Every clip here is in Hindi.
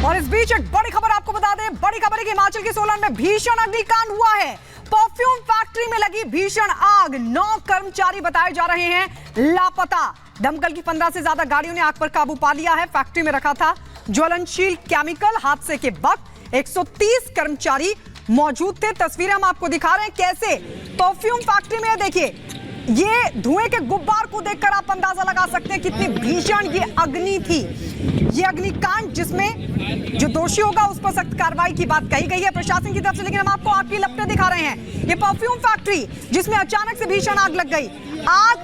और इस बीच एक बड़ी खबर आपको बता दें, बड़ी खबर है कि हिमाचल के सोलन में भीषण अग्निकांड हुआ है। परफ्यूम फैक्ट्री में लगी भीषण आग, 9 कर्मचारी बताए जा रहे हैं लापता। दमकल की 15 से ज्यादा गाड़ियों ने आग पर काबू पा लिया है। फैक्ट्री में रखा था ज्वलनशील केमिकल। हादसे के वक्त 130 कर्मचारी मौजूद थे। तस्वीरें हम आपको दिखा रहे हैं कैसे परफ्यूम फैक्ट्री में, देखिए ये धुएं के गुब्बार को देखकर आप अंदाजा लगा सकते हैं कितनी भीषण ये अग्नि थी। ये अग्निकांड जिसमें जो दोषी होगा उस पर सख्त कार्रवाई की बात कही गई है प्रशासन की तरफ से। लेकिन हम आपको आग की लपटें दिखा रहे हैं। ये परफ्यूम फैक्ट्री जिसमें अचानक से भीषण आग लग गई। आग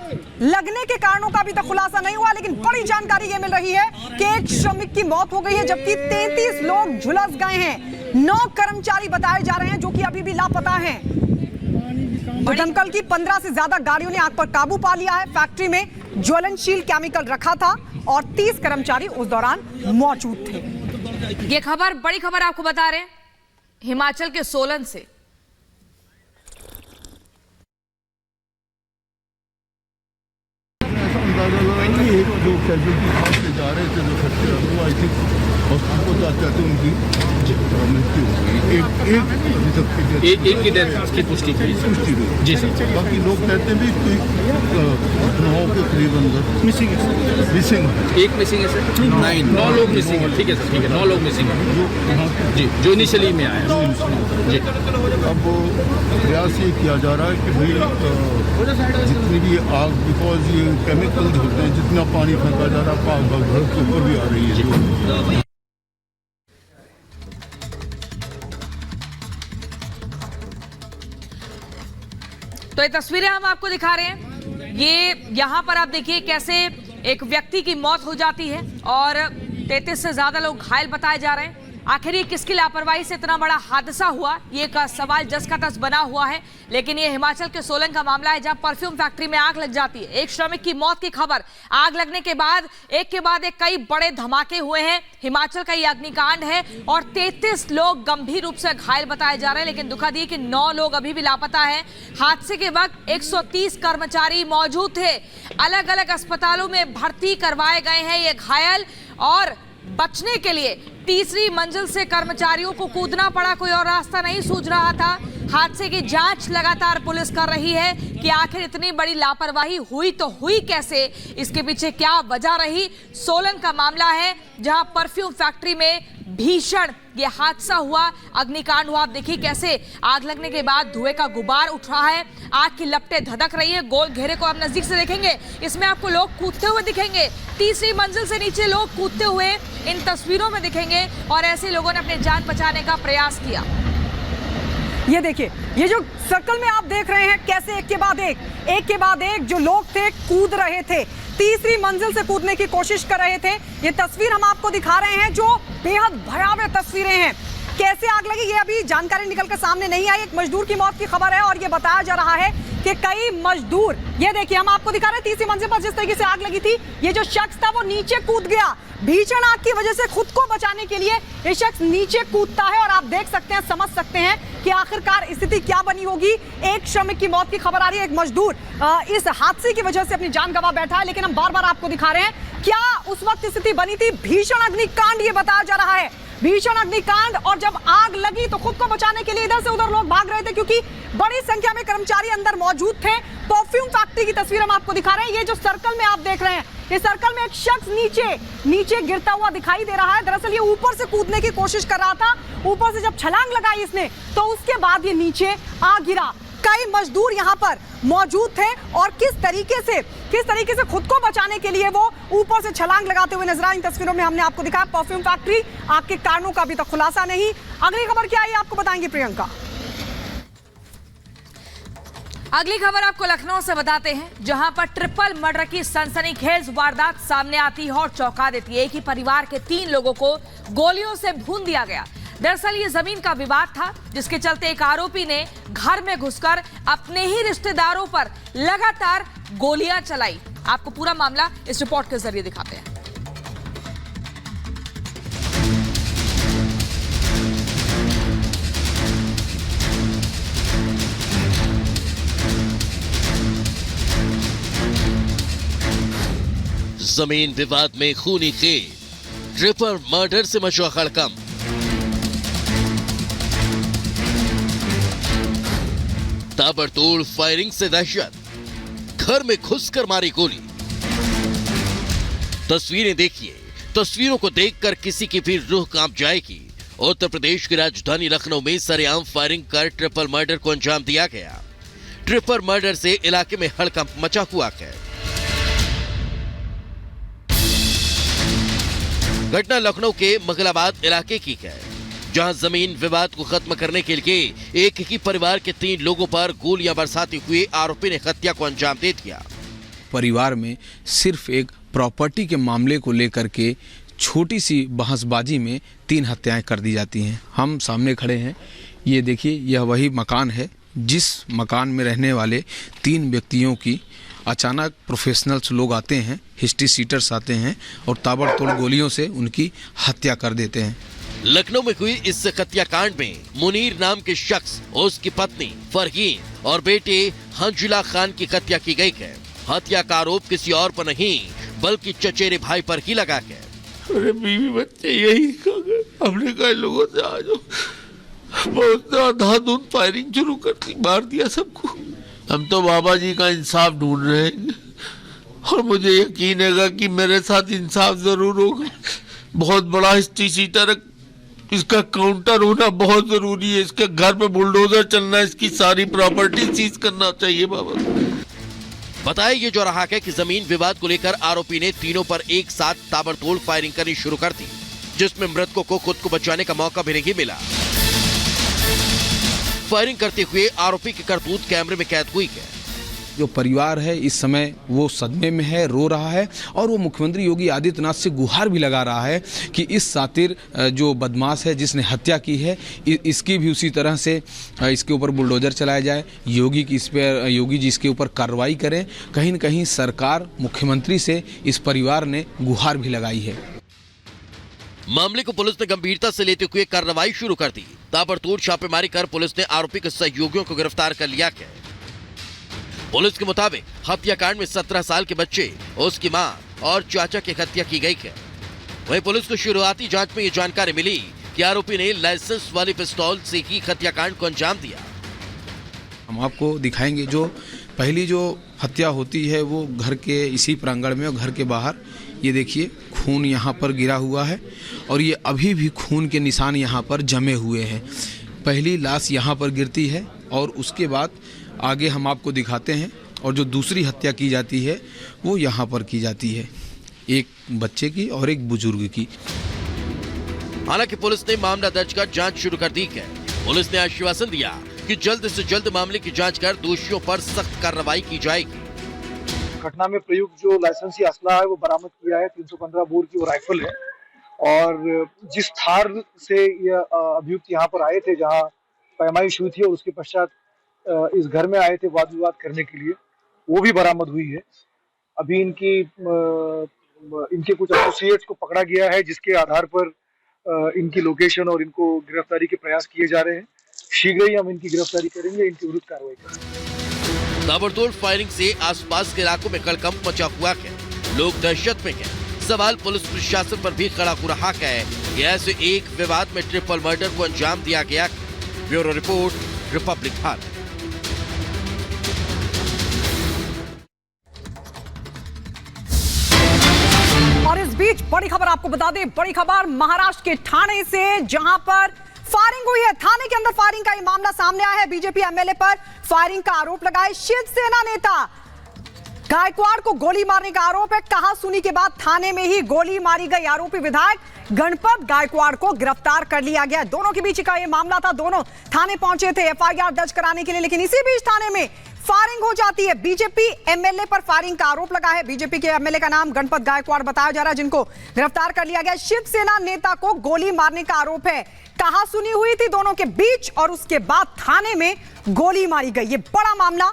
लगने के कारणों का अभी तक खुलासा नहीं हुआ, लेकिन बड़ी जानकारी ये मिल रही है कि एक श्रमिक की मौत हो गई है जबकि 33 लोग झुलस गए हैं। 9 कर्मचारी बताए जा रहे हैं जो कि अभी भी लापता हैं। दमकल की 15 से ज्यादा गाड़ियों ने आग पर काबू पा लिया है। फैक्ट्री में ज्वलनशील केमिकल रखा था और 30 कर्मचारी उस दौरान मौजूद थे। ये खबर, बड़ी खबर आपको बता रहे हैं हिमाचल के सोलन से। अंदाजा लगाएंगे जो कैजुअलिटी से जा रहे थे, जो खर्चे वो आई थिंक हॉस्पिटल जाते थे उनकी मृत्यु हो गई। एक की डेथ की पुष्टि हुई जी सर। बाकी लोग कहते भी कोई 9 के करीब अंदर मिसिंग एक मिसिंग है सर। 9 लोग मिसिंग है। ठीक है सर, ठीक है, 9 लोग मिसिंग है जी, जो इनिशियली में आया जी। अब प्रयास ये किया जा रहा है कि भाई जितनी भी आग, बिकॉज ये केमिकल होते हैं, जितना पानी फेंका जा रहा है आग घर के ऊपर भी आ रही है। तो ये तस्वीरें हम आपको दिखा रहे हैं। ये यहां पर आप देखिए कैसे एक व्यक्ति की मौत हो जाती है और 33 से ज्यादा लोग घायल बताए जा रहे हैं। आखिर ये किसकी लापरवाही से इतना बड़ा हादसा हुआ, ये एक सवाल जस का तस बना हुआ है। लेकिन ये हिमाचल के सोलन का मामला है जहां परफ्यूम फैक्ट्री में आग लग जाती है। एक श्रमिक की मौत की खबर, आग लगने के बाद एक के बाद एक कई बड़े धमाके हुए हैं। हिमाचल का ये अग्निकांड है और 33 लोग गंभीर रूप से घायल बताए जा रहे हैं। लेकिन दुखद ये कि 9 लोग अभी भी लापता हैं। हादसे के वक्त 130 कर्मचारी मौजूद थे। अलग अलग अस्पतालों में भर्ती करवाए गए हैं ये घायल, और बचने के लिए तीसरी मंजिल से कर्मचारियों को कूदना पड़ा। कोई और रास्ता नहीं सूझ रहा था। हादसे की जांच लगातार पुलिस कर रही है कि आखिर इतनी बड़ी लापरवाही हुई तो हुई कैसे, इसके पीछे क्या वजह रही। सोलन का मामला है जहां परफ्यूम फैक्ट्री में भीषण ये हादसा हुआ, अग्निकांड हुआ। आप देखिए कैसे आग लगने के बाद धुएं का गुबार उठ रहा है, आग की लपटें धधक रही है। गोल घेरे को आप नजदीक से देखेंगे, इसमें आपको लोग कूदते हुए दिखेंगे। तीसरी मंजिल से नीचे लोग कूदते हुए इन तस्वीरों में दिखेंगे और ऐसे लोगों ने अपनी जान बचाने का प्रयास किया। ये देखिए, ये जो सर्कल में आप देख रहे हैं कैसे एक के बाद एक जो लोग थे कूद रहे थे, तीसरी मंजिल से कूदने की कोशिश कर रहे थे। ये तस्वीर हम आपको दिखा रहे हैं जो बेहद भयावह तस्वीरें हैं। कैसे आग लगी ये अभी जानकारी निकलकर सामने नहीं आई। एक मजदूर की मौत की खबर है और ये बताया जा रहा है कि कई मजदूर, ये देखिए हम आपको दिखा रहे हैं तीसरी मंजिल पर जिस तरीके से आग लगी थी, ये जो शख्स था वो नीचे कूद गया। भीषण आग की वजह से खुद को बचाने के लिए ये शख्स नीचे कूदता है और आप देख सकते हैं, समझ सकते हैं कि आखिरकार स्थिति क्या बनी होगी। एक श्रमिक की मौत की खबर आ रही है, एक मजदूर इस हादसे की वजह से अपनी जान गंवा बैठा है। लेकिन हम बार बार आपको दिखा रहे हैं क्या उस वक्त स्थिति बनी थी। भीषण अग्निकांड ये बताया जा रहा है, भीषण अग्निकांड। और जब आग लगी तो खुद को बचाने के लिए इधर से उधर लोग भाग रहे थे क्योंकि बड़ी संख्या में कर्मचारी अंदर मौजूद थे। परफ्यूम फैक्ट्री की तस्वीर हम आपको दिखा रहे हैं। ये जो सर्कल में आप देख रहे हैं, इस सर्कल में एक शख्स नीचे गिरता हुआ दिखाई दे रहा है। दरअसल ये ऊपर से कूदने की कोशिश कर रहा था। ऊपर से जब छलांग लगाई इसने तो उसके बाद ये नीचे आ गिरा। कई मजदूर यहाँ पर मौजूद थे और किस तरीके से खुद को बचाने के लिए वो ऊपर से छलांग लगाते हुए नजर आए। इन तस्वीरों में हमने आपको दिखाया। परफ्यूम फैक्ट्री, आग के कारणों का अभी तक खुलासा नहीं। अगली खबर क्या है आपको बताएंगे प्रियंका। अगली खबर आपको लखनऊ से बताते हैं जहां पर ट्रिपल मर्डर की सनसनीखेज वारदात सामने आती है और चौंका देती है। एक ही परिवार के 3 लोगों को गोलियों से भून दिया गया। दरअसल ये जमीन का विवाद था जिसके चलते एक आरोपी ने घर में घुसकर अपने ही रिश्तेदारों पर लगातार गोलियां चलाई। आपको पूरा मामला इस रिपोर्ट के जरिए दिखाते हैं। जमीन विवाद में खूनी खेल, ट्रिपल मर्डर से मचा हड़कंप। ताबड़तोड़ फायरिंग से दहशत, घर में घुसकर मारी गोली। तस्वीरें देखिए, तस्वीरों को देखकर किसी की भी रूह कांप जाएगी। उत्तर प्रदेश की राजधानी लखनऊ में सरेआम फायरिंग कर ट्रिपल मर्डर को अंजाम दिया गया। ट्रिपल मर्डर से इलाके में हड़कंप मचा हुआ है। घटना लखनऊ के मगलाबाद इलाके की है, जहां जमीन विवाद को खत्म करने के लिए एक ही परिवार के 3 लोगों पर गोलियां बरसाते हुए आरोपी ने हत्या को अंजाम दे दिया। परिवार में सिर्फ एक प्रॉपर्टी के मामले को लेकर के छोटी सी बहसबाजी में 3 हत्याएं कर दी जाती हैं। हम सामने खड़े हैं, ये देखिए, यह वही मकान है जिस मकान में रहने वाले 3 व्यक्तियों की अचानक प्रोफेशनल्स लोग आते हैं, हिस्ट्री सीटर्स आते हैं और ताबड़तोड़ गोलियों से उनकी हत्या कर देते हैं। लखनऊ में हुई इस हत्याकांड में मुनीर नाम के शख्स, उसकी पत्नी फरहीन और बेटे हंजुला खान की हत्या की गई है। हत्या का आरोप किसी और पर नहीं बल्कि चचेरे भाई पर ही लगा है। अरे बीवी बच्चे यही हमने कई लोगों से आ जाओ, बहुत अंधाधुंध फायरिंग शुरू कर दी, मार दिया सबको। हम तो बाबा जी का इंसाफ ढूंढ रहे हैं और मुझे यकीन है कि मेरे साथ इंसाफ जरूर होगा। बहुत बड़ा हिस्ट्री सीटर है, इसका काउंटर होना बहुत जरूरी है। इसके घर पे बुलडोजर चलना, इसकी सारी प्रॉपर्टी सीज करना चाहिए बाबा। बताया ये जो रहा है कि जमीन विवाद को लेकर आरोपी ने तीनों पर एक साथ ताबड़तोड़ फायरिंग करनी शुरू कर दी, जिसमें मृतकों को खुद को बचाने का मौका भी नहीं मिला। फायरिंग करते हुए आरोपी की करतूत कैमरे में कैद हुई है। जो परिवार है इस समय वो सदमे में है, रो रहा है और वो मुख्यमंत्री योगी आदित्यनाथ से गुहार भी लगा रहा है कि इस सातिर जो बदमाश है जिसने हत्या की है, इसकी भी उसी तरह से इसके ऊपर बुलडोजर चलाया जाए। योगी जी इसके ऊपर कार्रवाई करें। कहीं न कहीं सरकार, मुख्यमंत्री से इस परिवार ने गुहार भी लगाई है। मामले को पुलिस ने गंभीरता से लेते हुए कार्रवाई शुरू कर दी। ताबड़तोड़ छापेमारी कर पुलिस ने आरोपी के सहयोगियों को गिरफ्तार कर लिया है। पुलिस के मुताबिक हत्याकांड में 17 साल के बच्चे, उसकी मां और चाचा की हत्या की गई है। वहीं पुलिस को शुरुआती जांच में ये जानकारी मिली कि आरोपी ने लाइसेंस वाली पिस्तौल से ही हत्याकांड को अंजाम दिया। हम आपको दिखाएंगे जो पहली जो हत्या होती है वो घर के इसी प्रांगण में और घर के बाहर। ये देखिए, खून यहाँ पर गिरा हुआ है और ये अभी भी खून के निशान यहाँ पर जमे हुए हैं। पहली लाश यहाँ पर गिरती है और उसके बाद आगे हम आपको दिखाते हैं। और जो दूसरी हत्या की जाती है वो यहाँ पर की जाती है, एक बच्चे की और एक बुजुर्ग की। हालांकि पुलिस ने मामला दर्ज कर जांच शुरू कर दी है। पुलिस ने आश्वासन दिया कि जल्द से जल्द मामले की जांच कर दोषियों पर सख्त कार्रवाई की जाएगी। घटना में प्रयुक्त जो लाइसेंसी असला है वो बरामद किया है। 315 बोर की वो राइफल है और जिस थार से ये अभियुक्त यहाँ पर आए थे, जहाँ पैमाइश हुई थी और उसके पश्चात इस घर में आए थे वाद विवाद करने के लिए, वो भी बरामद हुई है। अभी इनके कुछ एसोसिएट्स को पकड़ा गया है, जिसके आधार पर इनकी लोकेशन और इनको गिरफ्तारी के प्रयास किए जा रहे हैं। शीघ्र ही हम इनकी गिरफ्तारी करेंगे, इनके विरुद्ध कार्रवाई करेंगे। ताबड़तोड़ फायरिंग से आसपास के इलाकों में हड़कंप मचा हुआ है। लोग दहशत में हैं। सवाल पुलिस प्रशासन पर भी खड़ा हो रहा है कि ऐसे एक विवाद में ट्रिपल मर्डर को अंजाम दिया गया। Bureau report, Republic Bharat. और इस बीच बड़ी खबर आपको बता दें, बड़ी खबर महाराष्ट्र के ठाणे से, जहां पर फायरिंग हुई है। थाने के अंदर फायरिंग का ये मामला सामने आया है। बीजेपी एमएलए पर फायरिंग का आरोप लगा है। शिवसेना नेता गायकवाड़ को गोली मारने का आरोप है। कहा सुनी के बाद थाने में ही गोली मारी गई। आरोपी विधायक गणपत गायकवाड़ को गिरफ्तार कर लिया गया। दोनों के बीच का ये मामला था। दोनों थाने पहुंचे थे एफआईआर दर्ज कराने के लिए, लेकिन इसी बीच थाने में फायरिंग हो जाती है। बीजेपी एमएलए पर फायरिंग का आरोप लगा है। बीजेपी के एमएलए का नाम गणपत गायकवाड़ बताया जा रहा है, जिनको गिरफ्तार कर लिया गया। शिवसेना नेता को गोली मारने का आरोप है। कहा सुनी हुई थी दोनों के बीच और उसके बाद थाने में गोली मारी गई। ये बड़ा मामला,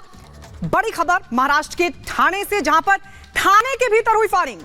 बड़ी खबर महाराष्ट्र के ठाणे से, जहां पर थाने के भीतर हुई फायरिंग।